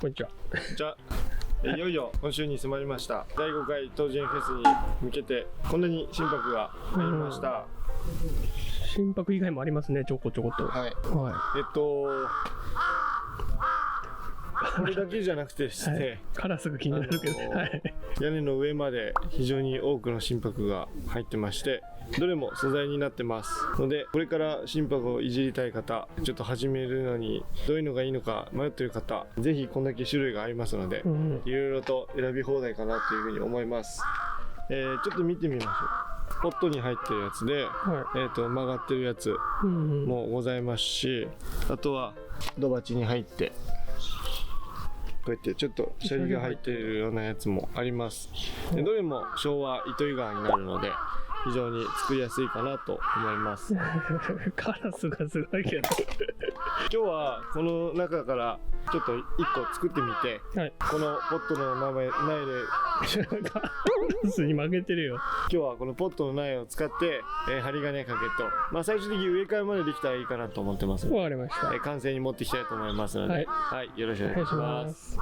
こんにちは。じゃあいよいよ今週に迫りました第5回東人フェスに向けてこんなに心拍が入りました。心拍以外もありますね、ちょこちょこと。はい、これだけじゃなくてですね、からすぐ気になるけど、屋根の上まで非常に多くの心拍が入ってまして、どれも素材になってますので、これから心拍をいじりたい方、ちょっと始めるのにどういうのがいいのか迷ってる方、ぜひこんだけ種類がありますので、いろいろと選び放題かなというふうに思います。ちょっと見てみましょう。ポットに入ってるやつで、曲がってるやつもございますし、あとは土鉢に入ってこうやってちょっとシャリが入っているようなやつもあります。でどれも昭和糸魚川になるので非常に作りやすいかなと思います。カラスがすごいけど今日はこの中からちょっと1個作ってみて、このポットの苗カラスに負けてるよ。今日はこのポットの苗を使って、針金かけと、最終的に植え替えまでできたらいいかなと思ってます。わかりました。完成に持っていきたいと思いますので、よろしくお願いします。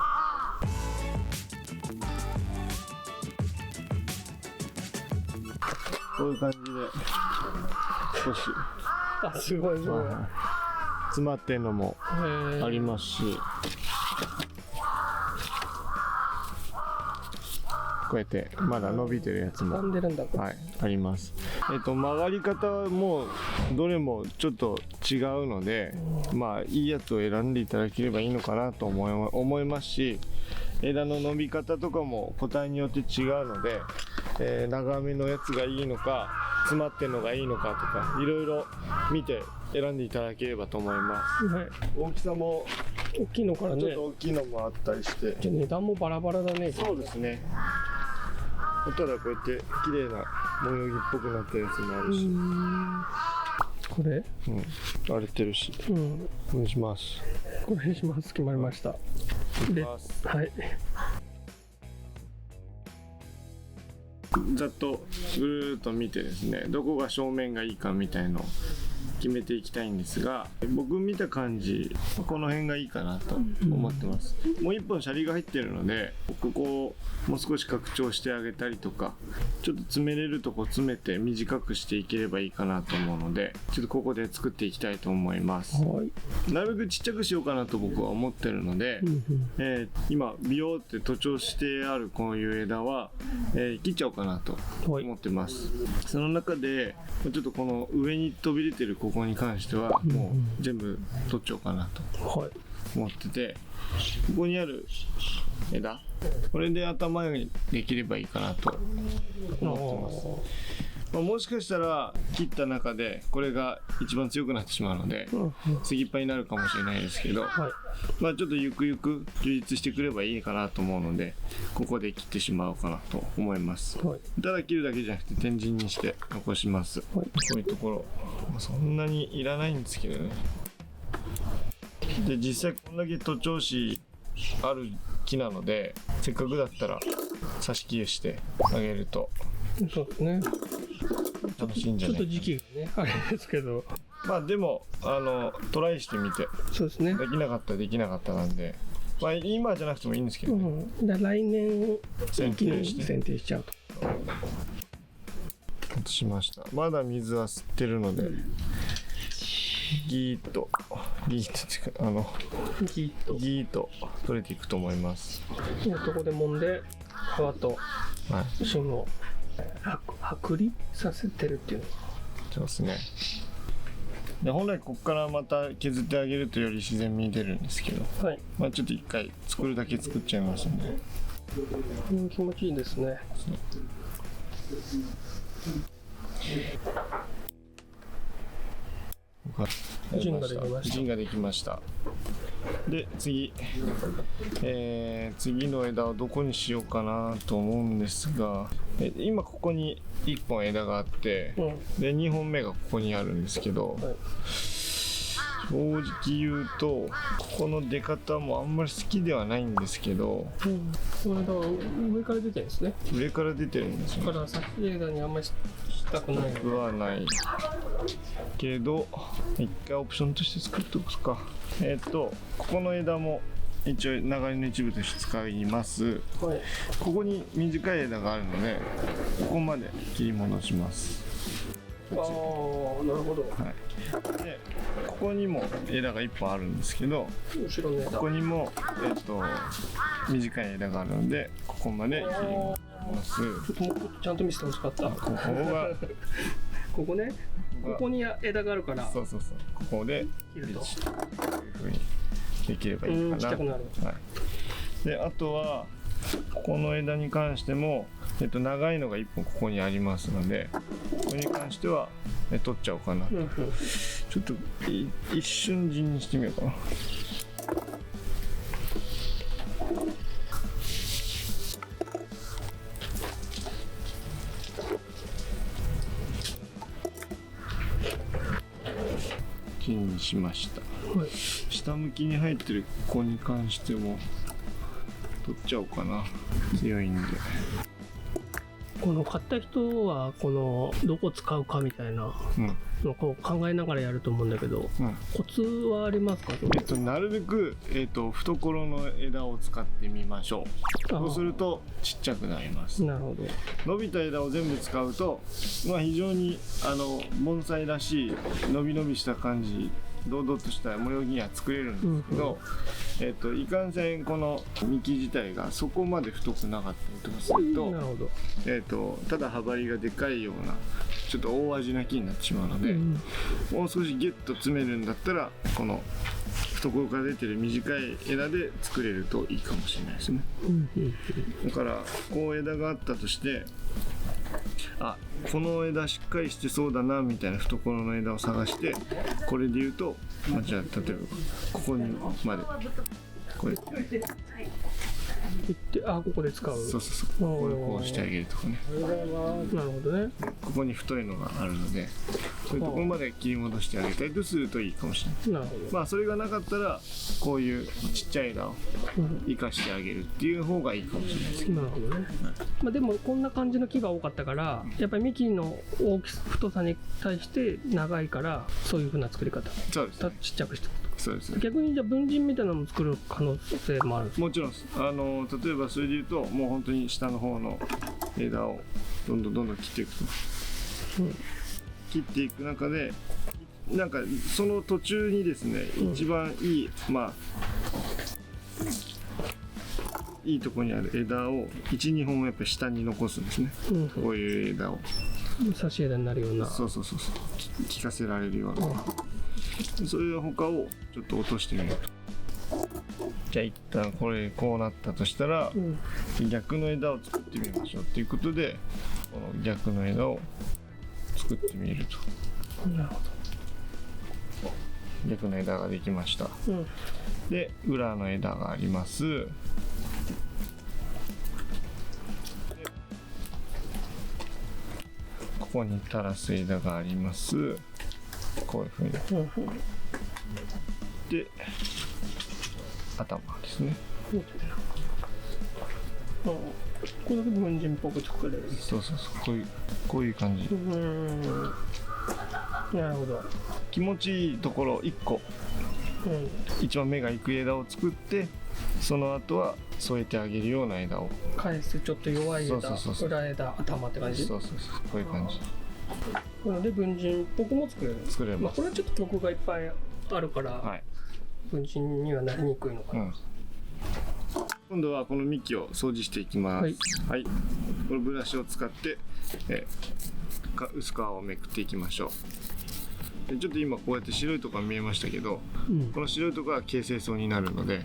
こういう感じで少しすごいすごい詰まってんのもありますし、こうやってまだ伸びてるやつもあります。曲がり方はもうどれもちょっと違うので、いいやつを選んでいただければいいのかなと思いますし、枝の伸び方とかも個体によって違うので、長めのやつがいいのか詰まってるのがいいのかとかいろいろ見て選んでいただければと思います。大きさも大きいのからね、ちょっと大きいのもあったりして、値段もバラバラだね。そうですね。ただこうやって綺麗な模様着っぽくなったやつもあるし、これ荒れてるし、お願いします。これにします。決まりました。で、ざっとぐるーっと見てですね、どこが正面がいいかみたいのを決めていきたいんですが、僕見た感じこの辺がいいかなと思ってます。もう一本シャリが入ってるので、ここをもう少し拡張してあげたりとか、ちょっと詰めれるとこ詰めて短くしていければいいかなと思うので、ちょっとここで作っていきたいと思います。なるべくちっちゃくしようかなと僕は思ってるので、今ビヨーって徒長してあるこういう枝は、切っちゃおうかなと思ってます。その中でちょっとこの上に飛び出てるここに関してはもう全部取っちゃおうかなと思ってて、ここにある枝、これで頭にできればいいかなと思ってます。もしかしたら切った中でこれが一番強くなってしまうので次いっぱいになるかもしれないですけど、ちょっとゆくゆく充実してくればいいかなと思うので、ここで切ってしまおうかなと思います。ただ切るだけじゃなくて天神にして残します。こういうところそんなにいらないんですけどね。で実際こんだけ徒長枝ある木なので、せっかくだったら挿し木をしてあげると楽しいんじゃないかな。ちょっと時期がねあれですけど、でもトライしてみて、できなかったらできなかったなんで、今じゃなくてもいいんですけどね、来年剪定しちゃうとしました。まだ水は吸ってるので、ギーッと取れていくと思います。ここで揉んで皮と芯を剥離させてるっていうの。そうですね。で本来ここからまた削ってあげるとより自然味に出るんですけど、ちょっと一回作るだけ作っちゃいますんで、気持ちいいですね。陣ができました。で次の枝はどこにしようかなと思うんですが、今ここに1本枝があって、で2本目がここにあるんですけど、正直言うとここの出方もあんまり好きではないんですけど、これだ上から出てるんですね。上から出てるんですね。だから先枝にあんまりしたくない。僕はないけど一回オプションとして作っておくか。ここの枝も一応流れの一部として使います。はい。ここに短い枝があるのでここまで切り戻します。ああ、なるほど。はい、でここにも枝が1本あるんですけど、後ろの枝。ここにも、短い枝があるのでここまで切ります。ちょっともうちゃんと見せてほしかった。ここがここね。ここに枝があるから。そうそうそう。ここで切ると。こういう風にできればいいかな。ちっちゃくなる。はい。であとはここの枝に関しても、長いのが1本ここにありますので、ここに関しては、取っちゃおうかな。ちょっと一瞬陣にしてみようかな。陣にしました。はい、下向きに入ってるここに関しても取っちゃおうかな。強いんで。この買った人はこのどこ使うかみたいなのをこう考えながらやると思うんだけど、コツはありますか？なるべく、懐の枝を使ってみましょう。そうするとちっちゃくなります。なるほど。伸びた枝を全部使うと、非常に盆栽らしい伸び伸びした感じ、堂々とした模様には作れるんですけど、いかんせんこの幹自体がそこまで太くなかったりとかすると、なるほど。ただ葉張りがでかいようなちょっと大味な木になってしまうので、もう少しギュッと詰めるんだったらこの懐から出てる短い枝で作れるといいかもしれないですね。だからこう枝があったとして、この枝しっかりしてそうだなみたいな懐の枝を探して、これで言うと、じゃあ例えばここにまでこれここで使う。そうこうしてあげるとかね。なるほどね。ここに太いのがあるので、そういうところまで切り戻してあげたりとするといいかもしれない。なるほど。それがなかったらこういうちっちゃい枝を生かしてあげるっていう方がいいかもしれないですけど。なるほどね。でもこんな感じの木が多かったから、やっぱり幹の太さに対して長いからそういう風な作り方。そうですね。ちっちゃくして。そうですね。逆にじゃあ文人みたいなのも作る可能性もあるんですか？もちろんです。例えばそれで言うと、もう本当に下の方の枝をどんどん切っていくと、切っていく中でなんかその途中にですね、一番いいいいとこにある枝を 1,2 本やっぱり下に残すんですね。こういう枝を差し枝になるような。そう聞かせられるような。それで他をちょっと落としてみると。じゃあ一旦これこうなったとしたら、逆の枝を作ってみましょうということで、この逆の枝を作ってみると。なるほど。逆の枝ができました。で裏の枝があります。ここに垂らす枝があります。こういうふうに。で頭ですね。これだけ文人っぽく作れる。そうこういう感じ。なるほど。気持ちいいところ1個、一番目がいく枝を作って、その後は添えてあげるような枝を返す。ちょっと弱い枝、裏枝、頭って感じ。こういう感じ。なので文人っぽくも作れる。作れます。これはちょっと曲がいっぱいあるから、文人にはなりにくいのかな。今度はこの幹を掃除していきます。このブラシを使って、薄皮をめくっていきましょう。でちょっと今こうやって白いところが見えましたけど、この白いところは形成層になるので、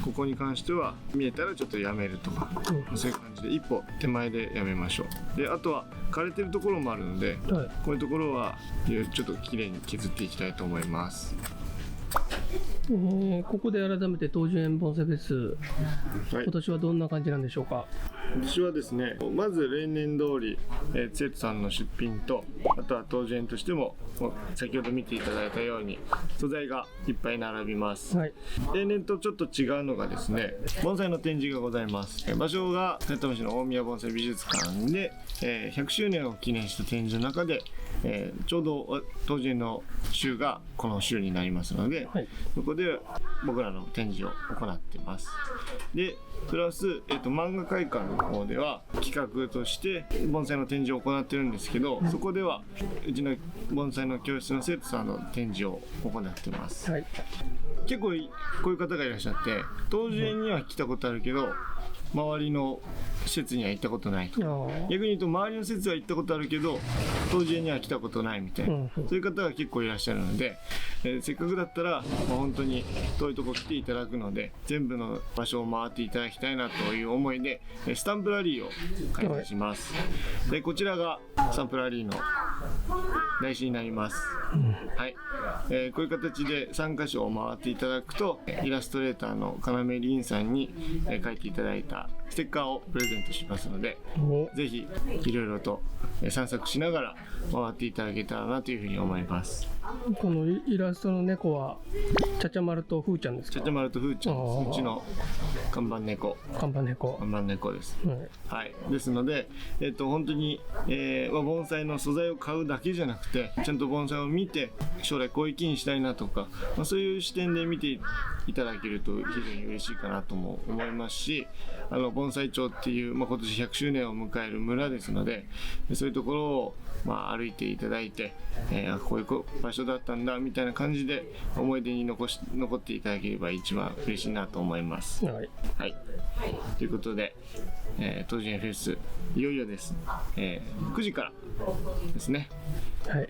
ここに関しては見えたらちょっとやめるとか、そういう感じで一歩手前でやめましょう。であとは枯れてるところもあるので、こういうところはちょっときれいに削っていきたいと思います。ここで改めて東樹園盆栽フェス、今年はどんな感じなんでしょうか？今年はですね、まず例年通り、ツエットさんの出品と、あとは東樹園としても先ほど見ていただいたように素材がいっぱい並びます。例年とちょっと違うのがですね、盆栽の展示がございます。場所が埼玉市の大宮盆栽美術館で、100周年を記念した展示の中でちょうど当時の週がこの週になりますので、そこで僕らの展示を行っています。でプラス、漫画会館の方では企画として盆栽の展示を行ってるんですけど、そこではうちの盆栽の教室の生徒さんの展示を行ってます。結構こういう方がいらっしゃって、当時には来たことあるけど周りの施設には行ったことないと。逆に言うと周りの施設は行ったことあるけど当時には来たことないみたいな、そういう方が結構いらっしゃるので、せっかくだったら、本当に遠いとこ来ていただくので全部の場所を回っていただきたいなという思いでスタンプラリーを開催します。でこちらがスタンプラリーの台紙になります。こういう形で3箇所を回っていただくとイラストレーターの要凛さんに書いていただいたステッカーをプレゼントしますので、ぜひいろいろと散策しながら回っていただけたらなというふうに思います。このイラストの猫はちゃちゃまるとふーちゃんですか？ちゃちゃまるとふーちゃんです。うちの看板猫です。ですので、本当に、盆栽の素材を買うだけじゃなくてちゃんと盆栽を見て将来こういう木にしたいなとか、そういう視点で見ていただけると非常に嬉しいかなとも思いますし、盆栽町っていう、今年100周年を迎える村ですので、そういうところを、歩いていただいて、こういう場所だったんだみたいな感じで思い出に残っていただければ一番嬉しいなと思います。ということで、当時フェスいよいよです、9時からですね、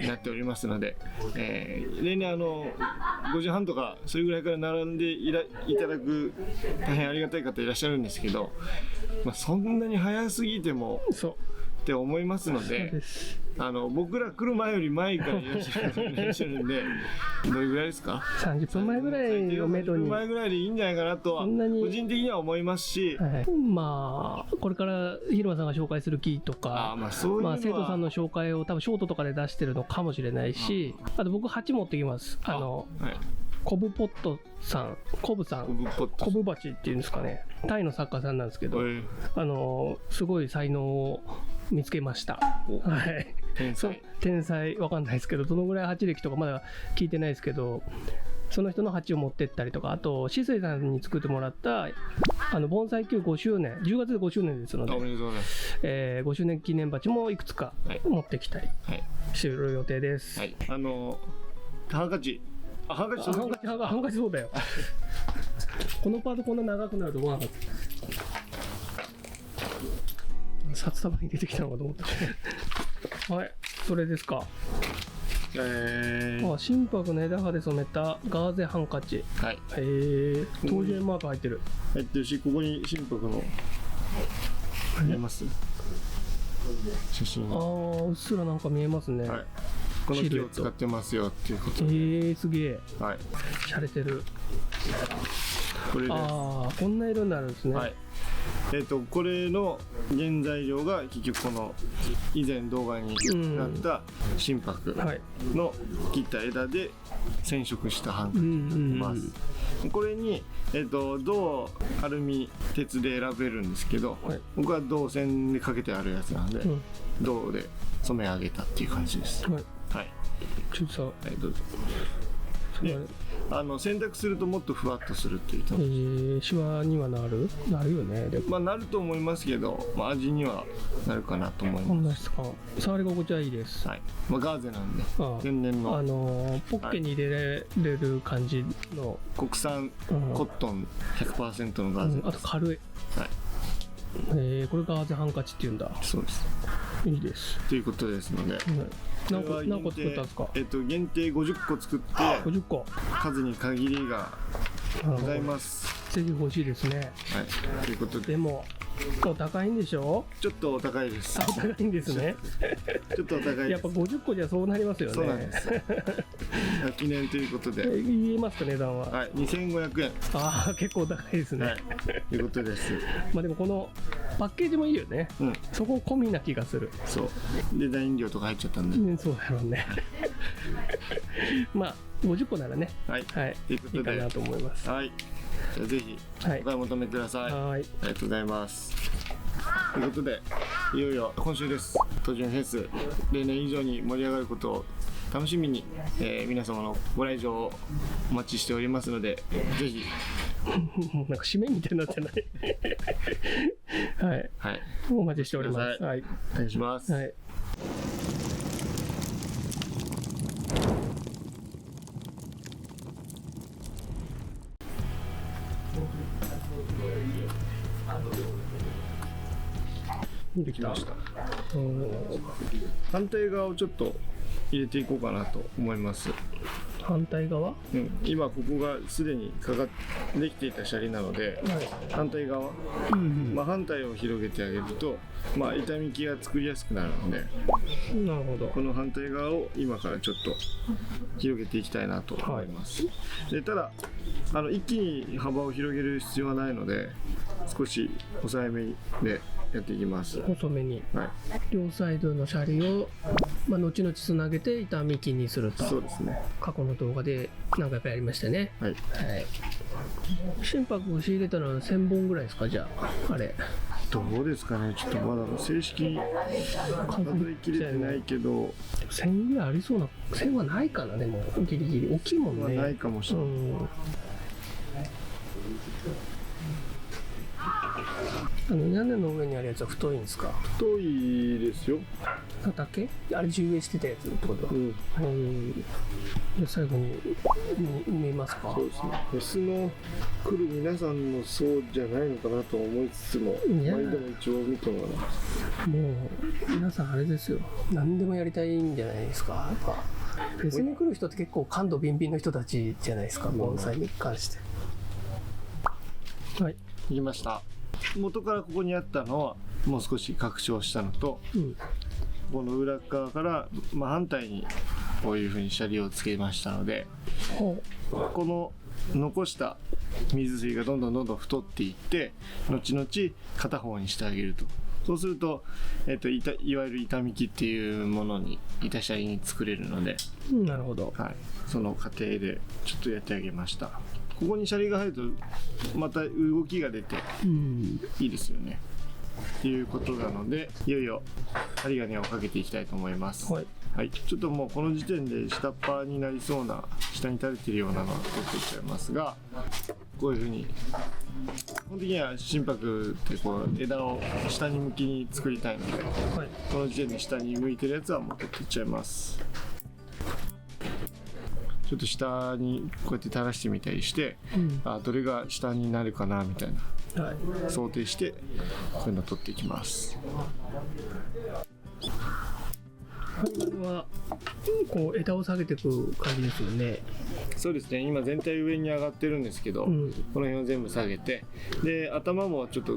なっておりますので、例年5時半とかそれぐらいから並んでいただく大変ありがたい方いらっしゃるんですけど、そんなに早すぎてもって思いますので、僕ら来る前より前からいらっしゃるんで、どれぐらいですか？30分前ぐらいをめどに、30分前ぐらいでいいんじゃないかなとは個人的には思いますし、これから広間さんが紹介する木とか、生徒さんの紹介を多分ショートとかで出してるのかもしれないし、あと僕鉢持ってきます。コブポットさん、コブ鉢っていうんですかね、タイの作家さんなんですけど、すごい才能を見つけました。天才わかんないですけど、どのぐらい鉢歴とかまだ聞いてないですけど、その人の鉢を持ってったりとか、あとシスイさんに作ってもらった盆栽級5周年、10月で5周年ですので、5周年記念鉢もいくつか持ってきたりしてる予定です。ハンカチそうだよ。このパートこんな長くなると思わなかった。札束に出てきたのかと思った。それですか。心拍の枝葉で染めたガーゼハンカチ。当時マーク入ってるし、ここに心拍の見えます？写真。うっすらなんか見えますね。この木を使ってますよっていうことで。すげえ。しゃれてる。これです。こんな色になるんですね。これの原材料が結局この以前動画になった心拍の切った枝で染色したハンカチになってます。これに、銅、アルミ、鉄で選べるんですけど、僕は銅線でかけてあるやつなんで、銅で染め上げたっていう感じです。ちょっとさ、どうぞ。洗濯するともっとふわっとするっていうシワにはなるよね。なると思いますけど、味にはなるかなと思います。触り心地はいいです。ガーゼなんで天然のポッケに入れられる感じの国産コットン 100% のガーゼです。あと軽い。これガーゼハンカチっていうんだ。そうです。いいです。ということですので、何個作ったんですか？限定50個作って50個、数に限りがございます。ぜひ欲しいですね。ということで。でもお高いんでしょ？ちょっとお高いです。お高いんですね。ちょっとお高いです。やっぱ50個じゃそうなりますよね。そうなんです。記念ということで。言えますか値段は？2500円。結構お高いですね。ということです。でもこのパッケージもいいよね。そこ込みな気がする。そう。デザイン料とか入っちゃったんで。そうだろうね。50個ならね。いいかなと思います。じゃあぜひお買い求めください。ありがとうございます。ということでいよいよ今週です。東準フェス例年以上に盛り上がることを楽しみに、皆様のご来場をお待ちしておりますので、ぜひなんか締めみたいになってないはい、はい、お待ちしております。はい、お願いします。はい。できました。反対側をちょっと入れていこうかなと思います。反対側、今ここがすでにできていたシャリなので、はい、反対側、反対を広げてあげると、板みきが作りやすくなるので、なるほど。この反対側を今からちょっと広げていきたいなと思います。はい、でただ一気に幅を広げる必要はないので、少し抑えめでやっていきます。細めに、はい、両サイドのシャリを、後々つなげて板みきにすると。そうですね。過去の動画で何回かやりましたね。はい、はい、心拍を仕入れたのは1000本ぐらいですか？じゃああれどうですかね。ちょっとまだ正式数えきれてないけど、1000ぐらいありそうな。1000はないかな。でもギリギリ大きいもんね。ないかもしれない。屋根の上にあるやつは太いんですか？太いですよ。だけ？あれ重栄してたやつってことは。で最後に見えますか？そうですね。フェスの来る皆さんのそうじゃないのかなと思いつつも、でも一応見てもらいます。もう皆さんあれですよ。何でもやりたいんじゃないですか。やっぱフェスに来る人って結構感度ビンビンの人たちじゃないですか。盆栽に関して。はい。できました。元からここにあったのはもう少し拡張したのと、この裏側から、反対にこういう風にシャリをつけましたので、この残した水水がどんどん太っていって後々片方にしてあげると。そうすると、いわゆる板みきっていうものに板シャリに作れるので、なるほど。はい、その過程でちょっとやってあげました。ここにシャリが入るとまた動きが出ていいですよね、っていうことなので、いよいよ針金をかけていきたいと思います。はい、はい、ちょっともうこの時点で下っ端になりそうな、下に垂れてるようなのは取っていっちゃいますが、こういうふうに基本的には心拍ってこう枝を下に向きに作りたいので、はい、この時点で下に向いてるやつはもう取っていっちゃいます。ちょっと下にこうやって垂らしてみたりして、どれが下になるかなみたいな、はい、想定してこういうのを取っていきます。はこう枝を下げていく感じですよね。そうですね。今全体上に上がってるんですけど、この辺を全部下げて、で頭もちょっと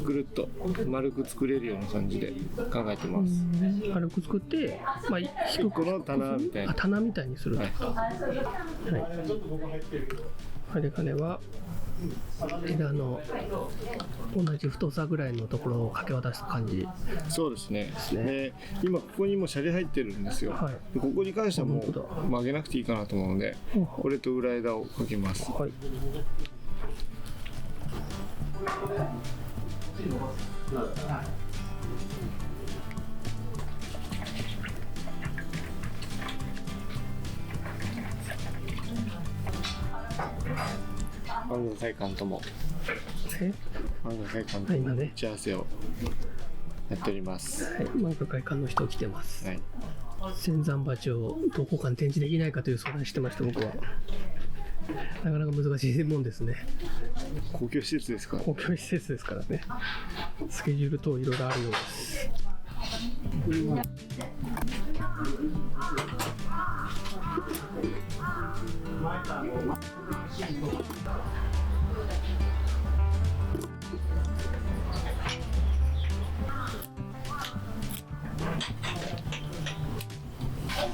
ぐるっと丸く作れるような感じで考えてます。丸く作って、低くこの棚みたいな、棚みたいにすると。はい。針金は枝の同じ太さぐらいのところをかけ渡す感じ。そうですね。で今ここにもシャリ入ってるんですよ。はい、でここに関してはもう曲げなくていいかなと思うので、これと裏枝をかけます。はい、漫画会館とも漫画会館とも打ち合わせをやっております。はい、漫画会館の人来てます。はい、仙山鉢をどこかに展示できないかという相談してました。僕はなかなか難しいもんですね。公共施設ですから、公共施設ですからね。スケジュール等いろいろあるようです。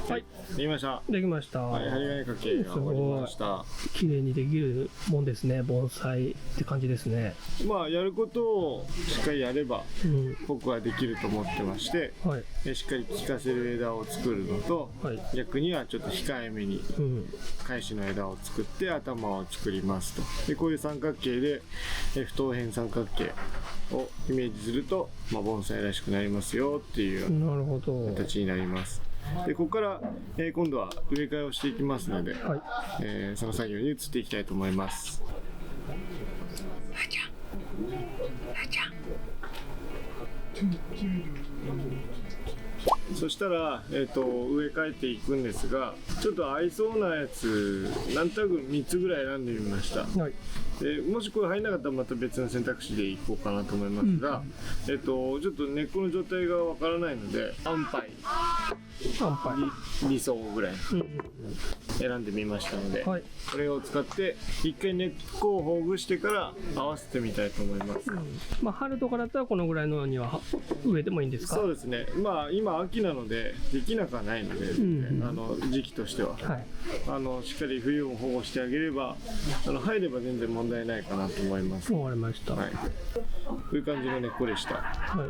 はい。できました。できました。はい、針金掛けが終わりました。綺麗にできるもんですね。盆栽って感じですね。まあやることをしっかりやれば、僕はできると思ってまして、はい、しっかり効かせる枝を作るのと、はい、逆にはちょっと控えめに返しの枝を作って頭を作りますと。でこういう三角形で不等辺三角形をイメージすると、まあ、盆栽らしくなりますよっていう形になります。でここから、今度は植え替えをしていきますので、はい、その作業に移っていきたいと思います。そしたら、植え替えていくんですが、ちょっと合いそうなやつなんとなく3つぐらい選んでみました。はい、でもしこれ入らなかったらまた別の選択肢でいこうかなと思いますが、ちょっと根っこの状態がわからないので安牌理想ぐらい選んでみましたので、はい、これを使って一回根っこをほぐしてから合わせてみたいと思います。まあ、春とかだったらこのぐらいのには植えてもいいんですか？そうですね。まあ今秋なのでできなくはないので、時期としては、はい、しっかり冬を保護してあげれば入れば全然問題ないかなと思います。わかりました。はい、こういう感じの根っこでした。は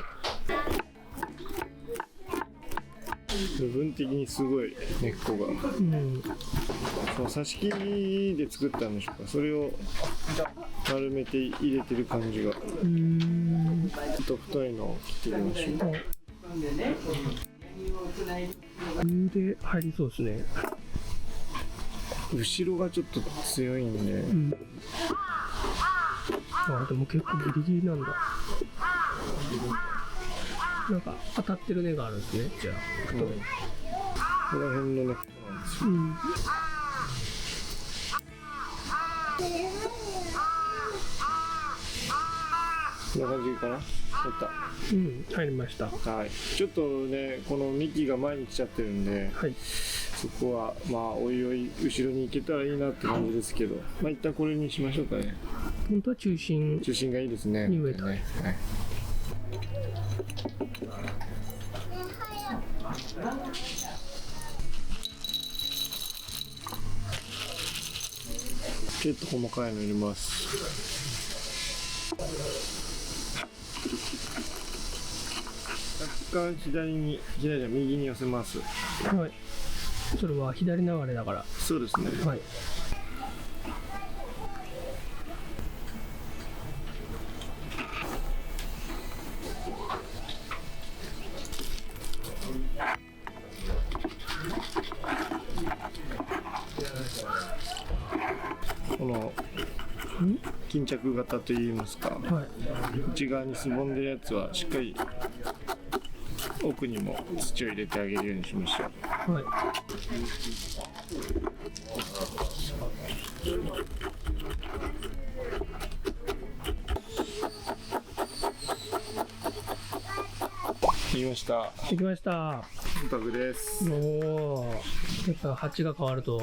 い、部分的にすごい根っこが、その挿し木で作ったんでしょうか。それを丸めて入れてる感じが。ちょっと太いのを切ってみましょう。で入りそうですね。後ろがちょっと強いんで、でも結構ギリギリなんだ。なんか当たってる根があるんですね。じゃあ、この辺の根っこなんですよ。こんな感じかな。入った。入りました。はい。ちょっとね、この幹が前に来ちゃってるんで、はい、そこはまあおいおい後ろに行けたらいいなって感じですけど、まあ一旦これにしましょうかね。本当は中心がいいですね。に植えたい。はい。ちょっと細かいの入れます。若干右に寄せます。はい。それは左流れだから。そうですね。はい。この巾着型といいますか、はい、内側にすぼんでるやつはしっかり奥にも土を入れてあげるようにしましょう。はい、できました。できました。金箔です。おお、やっぱ鉢が変わると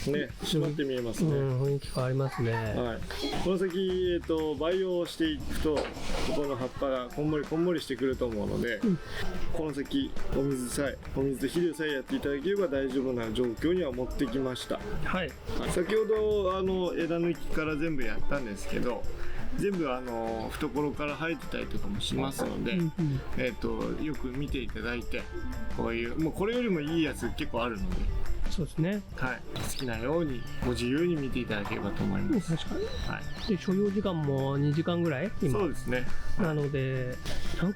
ね、締まって見えますね。雰囲気変わりますね。はい。この先培養していくとここの葉っぱがこんもりしてくると思うので、この先お水と肥料さえやっていただければ大丈夫な状況には持ってきました。はい。先ほど枝抜きから全部やったんですけど。全部懐から生えてたりとかもしますので、よく見ていただいて、こういうもうこれよりもいいやつ結構あるので、そうですね。はい、好きなようにご自由に見ていただければと思います。確かに。はい。で所要時間も2時間ぐらい今。そうですね。なので何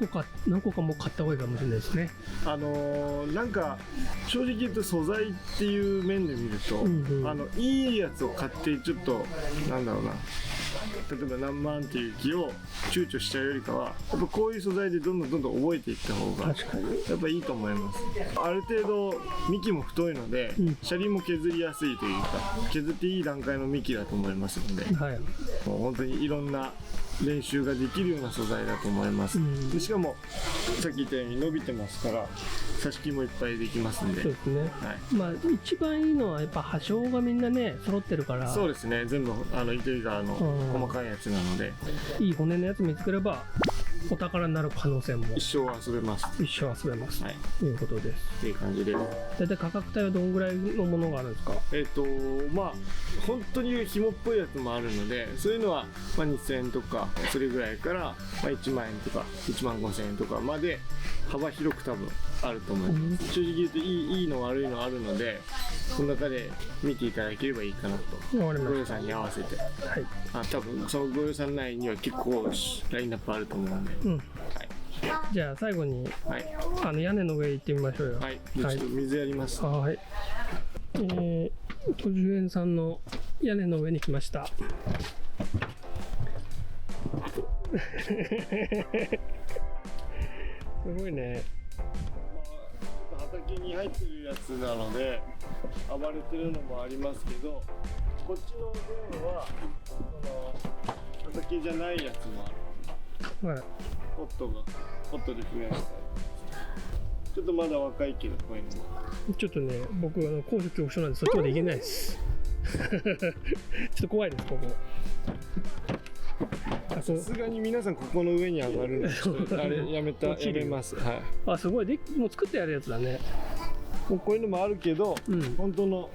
個かも買った方がいいかもしれないですね。なんか正直言うと素材っていう面で見ると、いいやつを買ってちょっとなんだろうな。例えば何万っていう木を躊躇しちゃうよりかはやっぱこういう素材でどんどん覚えていった方がやっぱいいと思います。ある程度幹も太いので、車輪も削りやすいというか削っていい段階の幹だと思いますので、はい、もう本当にいろんな練習ができるような素材だと思います。でしかもさっき言ったように伸びてますから挿し木もいっぱいできますんで。そうですね。はい、まあ一番いいのはやっぱ葉鞘がみんなね揃ってるから。そうですね。全部糸魚川の細かいやつなので、いい骨のやつ見つければお宝になる可能性も一生遊べます。一生遊べます、はい、ということです。っていう感じで、大体価格帯はどんぐらいのものがあるんですか？まあ本当に紐っぽいやつもあるので、そういうのはまあ2000円とかそれぐらいから、まあ、1万円とか1万5000円とかまで幅広く多分あると思います。正直言うといいの悪いのあるので、その中で見ていただければいいかなと。ご予算に合わせて、はい、多分そのご予算内には結構ラインナップあると思うんで、はい、じゃあ最後に、はい、屋根の上行ってみましょうよ。はい、じゃあちょっと水やります。はい、50円さんの屋根の上に来ました。すごいね。畑に入ってるやつなので暴れてるのもありますけど、こっちの分はその畑じゃないやつもある。はい、ポットで増やしたり、ちょっとまだ若いけどこういうのもちょっとね、僕高所恐怖症なんでそっちまで行けないですちょっと怖いです、ここ。さすがに皆さんここの上に上がるのあれやめます。はい。あ、すごい。もう作ってやるやつだね。こういうのもあるけど、本当の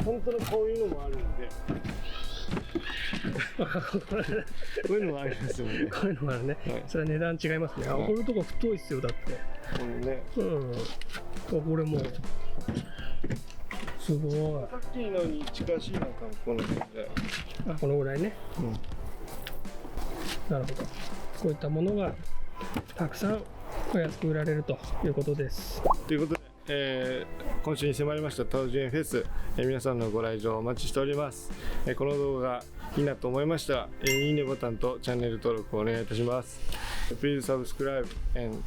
こういうのもあるのでこういうのもありますよね。こういうのもあるね、はい、それは値段違いますね。これとか太いっすよ、だって。これね、これもすごい。さっきのに近しいのかも、このぐらい。このぐらいね。なるほど。こういったものがたくさんお安く売られるということです。ということで、今週に迫りましたタオジエンフェス、皆さんのご来場お待ちしております。この動画がいいなと思いましたら、いいねボタンとチャンネル登録をお願いいたします。Please subscribe and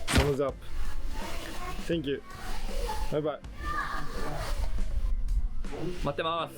thumbs up. Thank you. Bye bye. 待ってます。